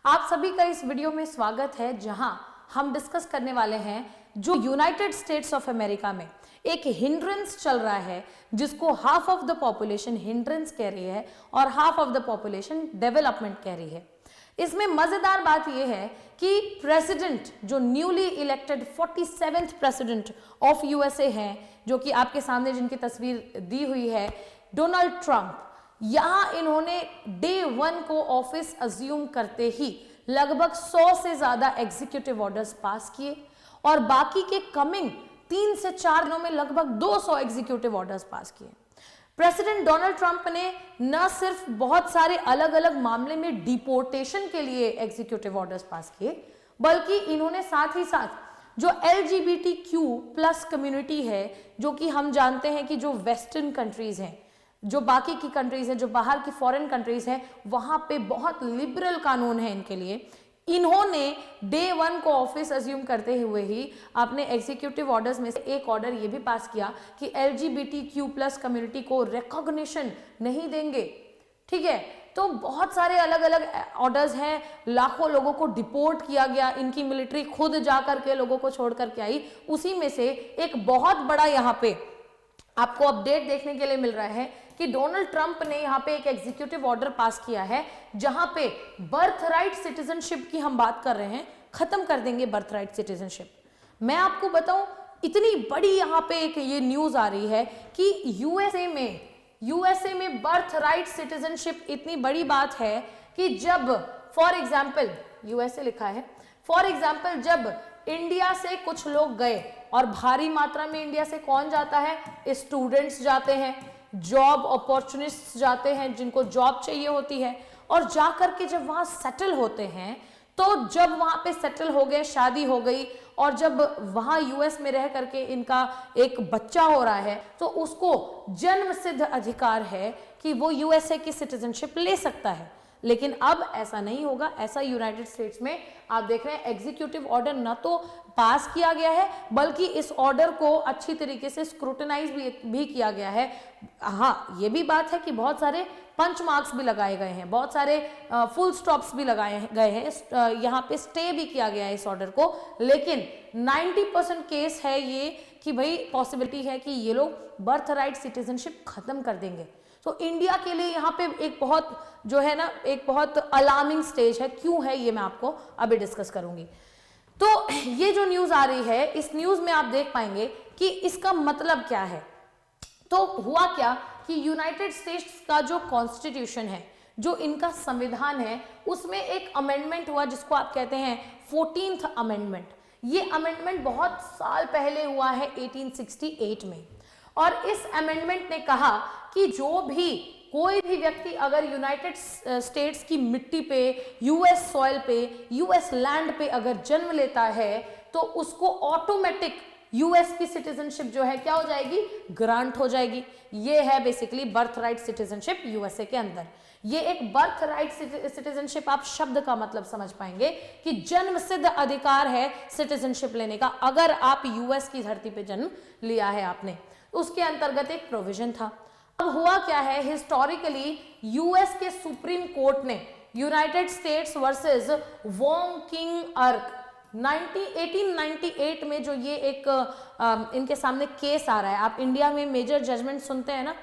आप सभी का इस वीडियो में स्वागत है, जहां हम डिस्कस करने वाले हैं जो यूनाइटेड स्टेट्स ऑफ अमेरिका में एक हिंड्रेंस चल रहा है, जिसको half of the population hindrance कह रही है और half of the population development कह रही है। इसमें मजेदार बात यह है कि प्रेसिडेंट जो newly elected 47th president of USA हैं, जो कि आपके सामने जिनकी तस्वीर दी हुई है, डोनाल्ड ट्रंप, यहां इन्होंने डे 1 को ऑफिस अज्यूम करते ही लगभग 100 से ज्यादा एग्जीक्यूटिव ऑर्डर्स पास किए और बाकी के कमिंग 3 से 4 दिनों में लगभग 200 एग्जीक्यूटिव ऑर्डर्स पास किए। प्रेसिडेंट डोनाल्ड ट्रंप ने न सिर्फ बहुत सारे अलग अलग मामले में डिपोर्टेशन के लिए एग्जीक्यूटिव ऑर्डर्स पास किए, बल्कि इन्होंने साथ ही साथ जो LGBTQ+ कम्युनिटी है, जो कि हम जानते हैं कि जो वेस्टर्न कंट्रीज हैं, जो बाकी की कंट्रीज हैं, जो बाहर की फॉरेन कंट्रीज हैं, वहां पे बहुत लिबरल कानून है इनके लिए। इन्होंने डे 1 को ऑफिस अज्यूम करते हुए ही अपने एग्जीक्यूटिव ऑर्डर्स में से एक ऑर्डर ये भी पास किया कि LGBTQ+ कम्युनिटी को रिकॉग्निशन नहीं देंगे। ठीक है, तो बहुत सारे अलग अलग ऑर्डर्स हैं। लाखों लोगों को डिपोर्ट किया गया, इनकी मिलिट्री खुद जाकर के लोगों को छोड़ करके आई। उसी में से एक बहुत बड़ा यहाँ पे आपको अपडेट देखने के लिए मिल रहा है कि डोनाल्ड ट्रंप ने यहाँ पे एक एग्जीक्यूटिव ऑर्डर पास किया है, जहां पे बर्थ राइट सिटीजनशिप की हम बात कर रहे हैं, खत्म कर देंगे बर्थ राइट सिटीजनशिप। मैं आपको बताऊं, इतनी बड़ी यहाँ पे एक ये न्यूज आ रही है कि यूएसए में बर्थ राइट सिटीजनशिप इतनी बड़ी बात है कि जब फॉर एग्जाम्पल यूएसए लिखा है, फॉर एग्जाम्पल जब इंडिया से कुछ लोग गए, और भारी मात्रा में इंडिया से कौन जाता है? स्टूडेंट्स जाते हैं, जॉब अपॉर्चुनिस्ट्स जाते हैं, जिनको जॉब चाहिए होती है, और जाकर के जब वहां सेटल होते हैं, तो जब वहां पे सेटल हो गए, शादी हो गई, और जब वहां यूएस में रह करके इनका एक बच्चा हो रहा है, तो उसको जन्म सिद्ध अधिकार है कि वो यूएसए की सिटीजनशिप ले सकता है। लेकिन अब ऐसा नहीं होगा। ऐसा यूनाइटेड स्टेट्स में आप देख रहे हैं एग्जीक्यूटिव ऑर्डर न तो पास किया गया है, बल्कि इस ऑर्डर को अच्छी तरीके से स्क्रूटनाइज भी किया गया है। हाँ, ये भी बात है कि बहुत सारे पंच मार्क्स भी लगाए गए हैं, बहुत सारे फुल स्टॉप्स भी लगाए गए हैं, यहाँ पे स्टे भी किया गया है इस ऑर्डर को। लेकिन 90% केस है ये कि भाई पॉसिबिलिटी है कि ये लोग बर्थ राइट सिटीजनशिप खत्म कर देंगे। तो इंडिया के लिए यहाँ पे एक बहुत जो है ना, एक बहुत अलार्मिंग स्टेज है। क्यों है ये मैं आपको अभी डिस्कस करूंगी। तो ये जो न्यूज आ रही है, इस न्यूज में आप देख पाएंगे कि इसका मतलब क्या है। तो हुआ क्या कि यूनाइटेड स्टेट्स का जो कॉन्स्टिट्यूशन है, जो इनका संविधान है, उसमें एक अमेंडमेंट हुआ जिसको आप कहते हैं 14th अमेंडमेंट। ये अमेंडमेंट बहुत साल पहले हुआ है 1868 में, और इस अमेंडमेंट ने कहा कि जो भी कोई भी व्यक्ति अगर यूनाइटेड स्टेट्स की मिट्टी पे, यूएस सॉइल पे, यूएस लैंड पे अगर जन्म लेता है, तो उसको ऑटोमेटिक यूएस की सिटीजनशिप जो है क्या हो जाएगी? ग्रांट हो जाएगी। ये है basically birth right citizenship USA के अंदर। ये एक बर्थ राइट सिटीजनशिप, आप शब्द का मतलब समझ पाएंगे कि जन्म सिद्ध अधिकार है सिटीजनशिप लेने का, अगर आप यूएस की धरती पे जन्म लिया है आपने। उसके अंतर्गत एक प्रोविजन था। अब हुआ क्या है, हिस्टोरिकली यूएस के सुप्रीम कोर्ट ने United states versus Wong king अर्क 1898 में जो ये एक इनके सामने केस आ रहा है, आप इंडिया में मेजर जजमेंट सुनते हैं ना,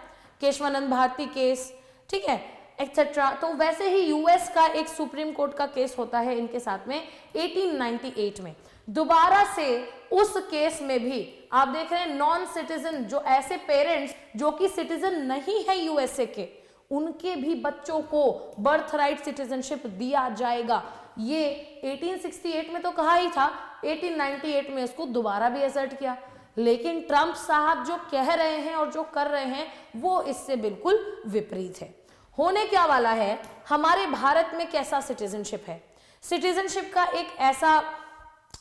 केशवानंद भारती केस, ठीक है, एक्सेट्रा, तो वैसे ही यूएस का एक सुप्रीम कोर्ट का केस होता है इनके साथ में 1898 में। दोबारा से उस केस में भी आप देख रहे हैं नॉन सिटीजन, जो ऐसे पेरेंट्स जो कि सिटीजन नहीं है यूएसए के, उनके भी बच्चों को बर्थ राइट सिटीजनशिप दिया जाएगा। ये 1868 में तो कहा ही था, 1898 में इसको दोबारा भी असर्ट किया। लेकिन ट्रंप साहब जो कह रहे हैं और जो कर रहे हैं वो इससे बिल्कुल विपरीत है। होने क्या वाला है, हमारे भारत में कैसा सिटीजनशिप है? सिटीजनशिप का एक ऐसा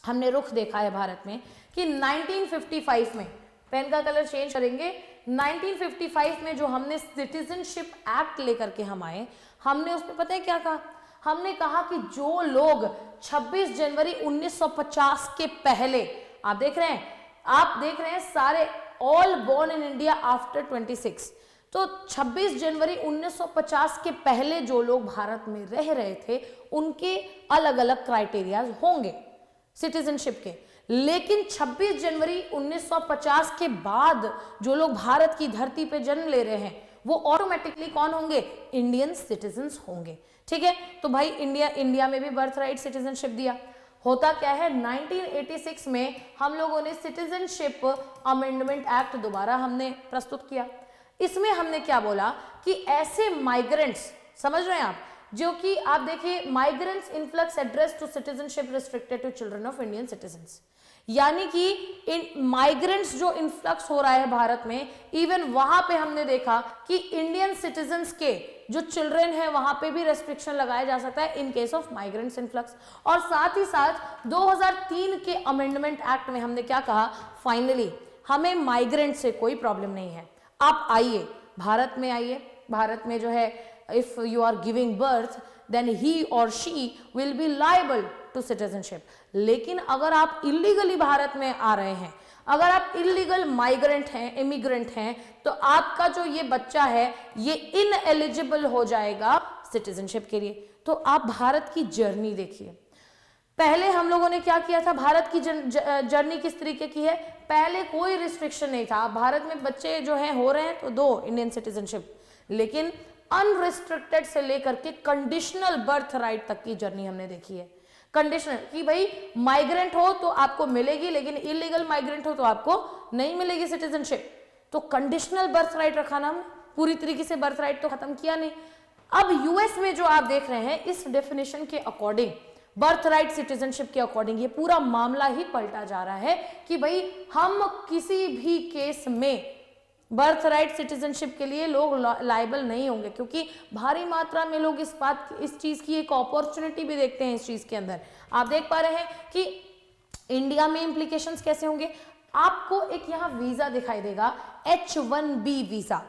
हमने रुख देखा है भारत में कि 1955 में, पेन का कलर चेंज करेंगे, 1955 में जो हमने सिटीजनशिप एक्ट लेकर के हम आए, हमने उसमें पता है क्या कहा? हमने कहा कि जो लोग 26 जनवरी 1950 के पहले, आप देख रहे हैं सारे all born in India after 26, तो 26 जनवरी 1950 के पहले जो लोग भारत में रह रहे थे उनके अलग अलग क्राइटेरियाज होंगे सिटीजनशिप के, लेकिन 26 जनवरी 1950 के बाद जो लोग भारत की धरती पे जन्म ले रहे हैं वो ऑटोमेटिकली कौन होंगे, इंडियन सिटीजन्स होंगे। ठीक है, तो भाई इंडिया में भी बर्थ राइट सिटीजनशिप दिया। होता क्या है, 1986 में हम लोगों ने सिटीजनशिप अमेंडमेंट एक्ट दोबारा हमने प्रस्तुत किया। इसमें हमने क्या बोला कि ऐसे माइग्रेंट्स, समझ रहे हैं आप, जो कि आप देखिए migrants influx address to citizenship restricted to children of Indian citizens, यानी कि इन माइग्रेंट्स जो इन्फ्लक्स हो रहा है भारत में, इवन वहां पे हमने देखा कि इंडियन सिटीजन्स के जो चिल्ड्रन है वहां पे भी रेस्ट्रिक्शन लगाया जा सकता है in case of migrants influx. और साथ ही साथ 2003 के अमेंडमेंट एक्ट में हमने क्या कहा, फाइनली हमें माइग्रेंट से कोई प्रॉब्लम नहीं है, आप आइए भारत में, आइए भारत में जो है if you are giving birth then he और she will be liable to citizenship. लेकिन अगर आप इलीगली भारत में आ रहे हैं, अगर आप इलीगल माइग्रेंट हैं, इमिग्रेंट हैं, तो आपका जो ये बच्चा है ये इनएलिजिबल हो जाएगा सिटीजनशिप के लिए। तो आप भारत की जर्नी देखिए, पहले हम लोगों ने क्या किया था, भारत की जर्नी किस तरीके की है, पहले कोई रिस्ट्रिक्शन नहीं था, भारत में बच्चे जो हैं हो रहे हैं तो दो इंडियन सिटीजनशिप, लेकिन अनरिस्ट्रिक्टेड से लेकर के कंडीशनल बर्थ राइट तक की जर्नी हमने देखी है। कंडीशनल कि भाई माइग्रेंट हो तो आपको मिलेगी, लेकिन इलीगल माइग्रेंट हो तो आपको नहीं मिलेगी सिटीजनशिप। तो कंडीशनल बर्थ राइट रखा ना हमने, पूरी तरीके से बर्थ राइट तो खत्म किया नहीं। अब यूएस में जो आप देख रहे हैं इस डेफिनेशन के अकॉर्डिंग, बर्थ राइट सिटीजनशिप के अकॉर्डिंग ये पूरा मामला ही पलटा जा रहा है कि भाई हम किसी भी केस में बर्थ राइट सिटीजनशिप के लिए लोग लायबल नहीं होंगे, क्योंकि भारी मात्रा में लोग इस चीज की एक अपॉर्चुनिटी भी देखते हैं इस चीज के अंदर। आप देख पा रहे हैं कि इंडिया में इंप्लीकेशंस कैसे होंगे। आपको एक यहाँ वीजा दिखाई देगा, H1B वीजा।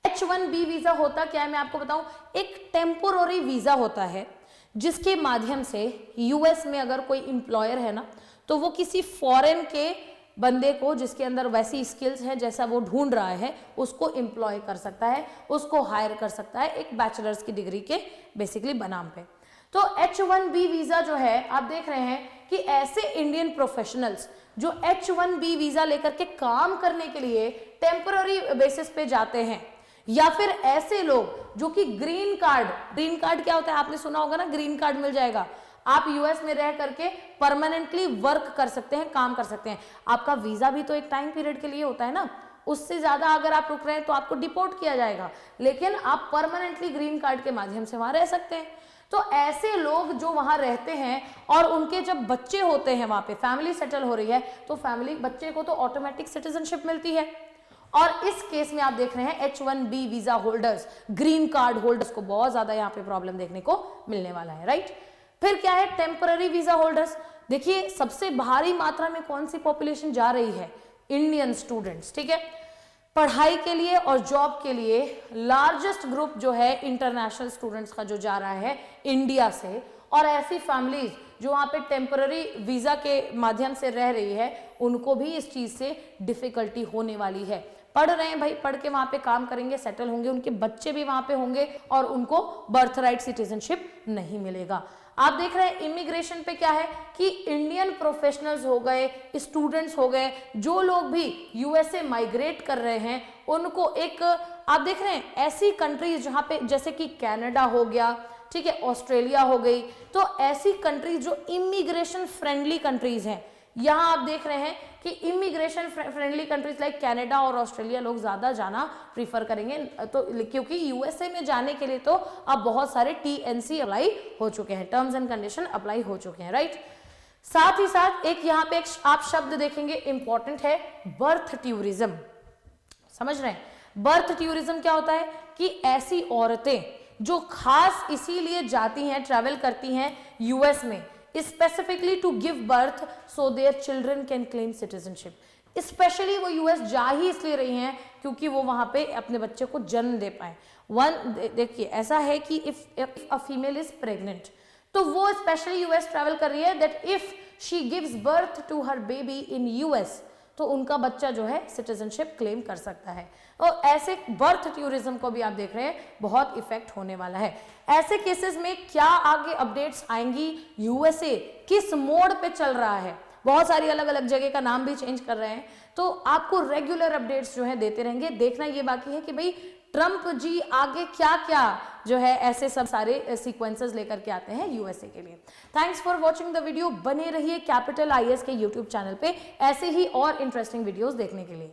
H1B वीजा होता क्या है मैं आपको बताऊं, एक टेम्पोररी वीजा होता है जिसके माध्यम से यूएस में अगर कोई एम्प्लॉयर है ना, तो वो किसी फॉरेन के बंदे को जिसके अंदर वैसी स्किल्स हैं जैसा वो ढूंढ रहा है उसको एम्प्लॉय कर सकता है, उसको हायर कर सकता है एक बैचलर्स की डिग्री के बेसिकली बनाम पे। तो H1B वीजा जो है आप देख रहे हैं कि ऐसे इंडियन प्रोफेशनल्स जो H1B वीजा लेकर के काम करने के लिए टेम्पररी बेसिस पे जाते हैं, या फिर ऐसे लोग जो कि ग्रीन कार्ड क्या होता है आपने सुना होगा ना, ग्रीन कार्ड मिल जाएगा, आप यूएस में रह करके परमानेंटली वर्क कर सकते हैं, काम कर सकते हैं। आपका वीजा भी तो एक टाइम पीरियड के लिए होता है ना, उससे ज्यादा अगर आप रुक रहे हैं तो आपको डिपोर्ट किया जाएगा, लेकिन आप परमानेंटली ग्रीन कार्ड के माध्यम से वहां रह सकते हैं। तो ऐसे लोग जो वहां रहते हैं और उनके जब बच्चे होते हैं, वहां पे फैमिली सेटल हो रही है, तो फैमिली बच्चे को तो ऑटोमेटिक सिटीजनशिप मिलती है। और इस केस में आप देख रहे हैं H1B visa holders, green card holders को बहुत ज्यादा यहाँ पे प्रॉब्लम देखने को मिलने वाला है, राइट। फिर क्या है टेम्पररी वीजा होल्डर्स। देखिए सबसे भारी मात्रा में कौन सी पॉपुलेशन जा रही है, इंडियन स्टूडेंट्स, ठीक है। पढ़ाई के लिए और जॉब के लिए लार्जेस्ट ग्रुप जो है इंटरनेशनल स्टूडेंट्स का जो जा रहा है इंडिया से, और ऐसी फैमिलीज जो वहां पे टेम्पररी वीजा के माध्यम से रह रही है उनको भी इस चीज से डिफिकल्टी होने वाली है। पढ़ रहे हैं भाई, पढ़ के वहां पे काम करेंगे, सेटल होंगे, उनके बच्चे भी वहां पे होंगे और उनको बर्थ राइट सिटीजनशिप नहीं मिलेगा। आप देख रहे हैं इमिग्रेशन पे क्या है कि इंडियन प्रोफेशनल्स हो गए, स्टूडेंट्स हो गए, जो लोग भी यूएसए माइग्रेट कर रहे हैं उनको एक आप देख रहे हैं ऐसी कंट्रीज जहां पे जैसे कि कनाडा हो गया, ठीक है, ऑस्ट्रेलिया हो गई, तो ऐसी कंट्रीज जो इमिग्रेशन फ्रेंडली कंट्रीज हैं, यहाँ आप देख रहे हैं कि immigration friendly countries like Canada और ऑस्ट्रेलिया लोग ज्यादा जाना प्रीफर करेंगे, तो क्योंकि यूएसए में जाने के लिए तो अब बहुत सारे TNC अप्लाई हो चुके हैं, टर्म्स एंड कंडीशन अप्लाई हो चुके हैं, राइट। साथ ही साथ एक यहाँ पे एक आप शब्द देखेंगे इंपॉर्टेंट है, बर्थ टूरिज्म। समझ रहे हैं बर्थ टूरिज्म क्या होता है कि ऐसी औरतें जो खास इसीलिए जाती हैं, ट्रैवल करती हैं यूएस में specifically to give birth so their children can claim citizenship. Specially वो यूएस जा ही इसलिए रही हैं क्योंकि वो वहां पे अपने बच्चे को जन्म दे पाए। देखिए ऐसा है कि if a female is pregnant तो वो स्पेशली यूएस ट्रैवल कर रही है that if she gives birth to her baby in US तो उनका बच्चा जो है सिटीजनशिप क्लेम कर सकता है। और ऐसे बर्थ टूरिज्म को भी आप देख रहे हैं बहुत इफेक्ट होने वाला है। ऐसे केसेस में क्या आगे अपडेट्स आएंगी, यूएसए किस मोड़ पे चल रहा है, बहुत सारी अलग अलग जगह का नाम भी चेंज कर रहे हैं, तो आपको रेगुलर अपडेट्स जो है देते रहेंगे। देखना ये बाकी है कि भाई ट्रंप जी आगे क्या क्या जो है ऐसे सब सारे सीक्वेंसेस लेकर के आते हैं यूएसए के लिए। Thanks for watching the video. बने रहिए कैपिटल IAS के यूट्यूब चैनल पे ऐसे ही और इंटरेस्टिंग वीडियोस देखने के लिए।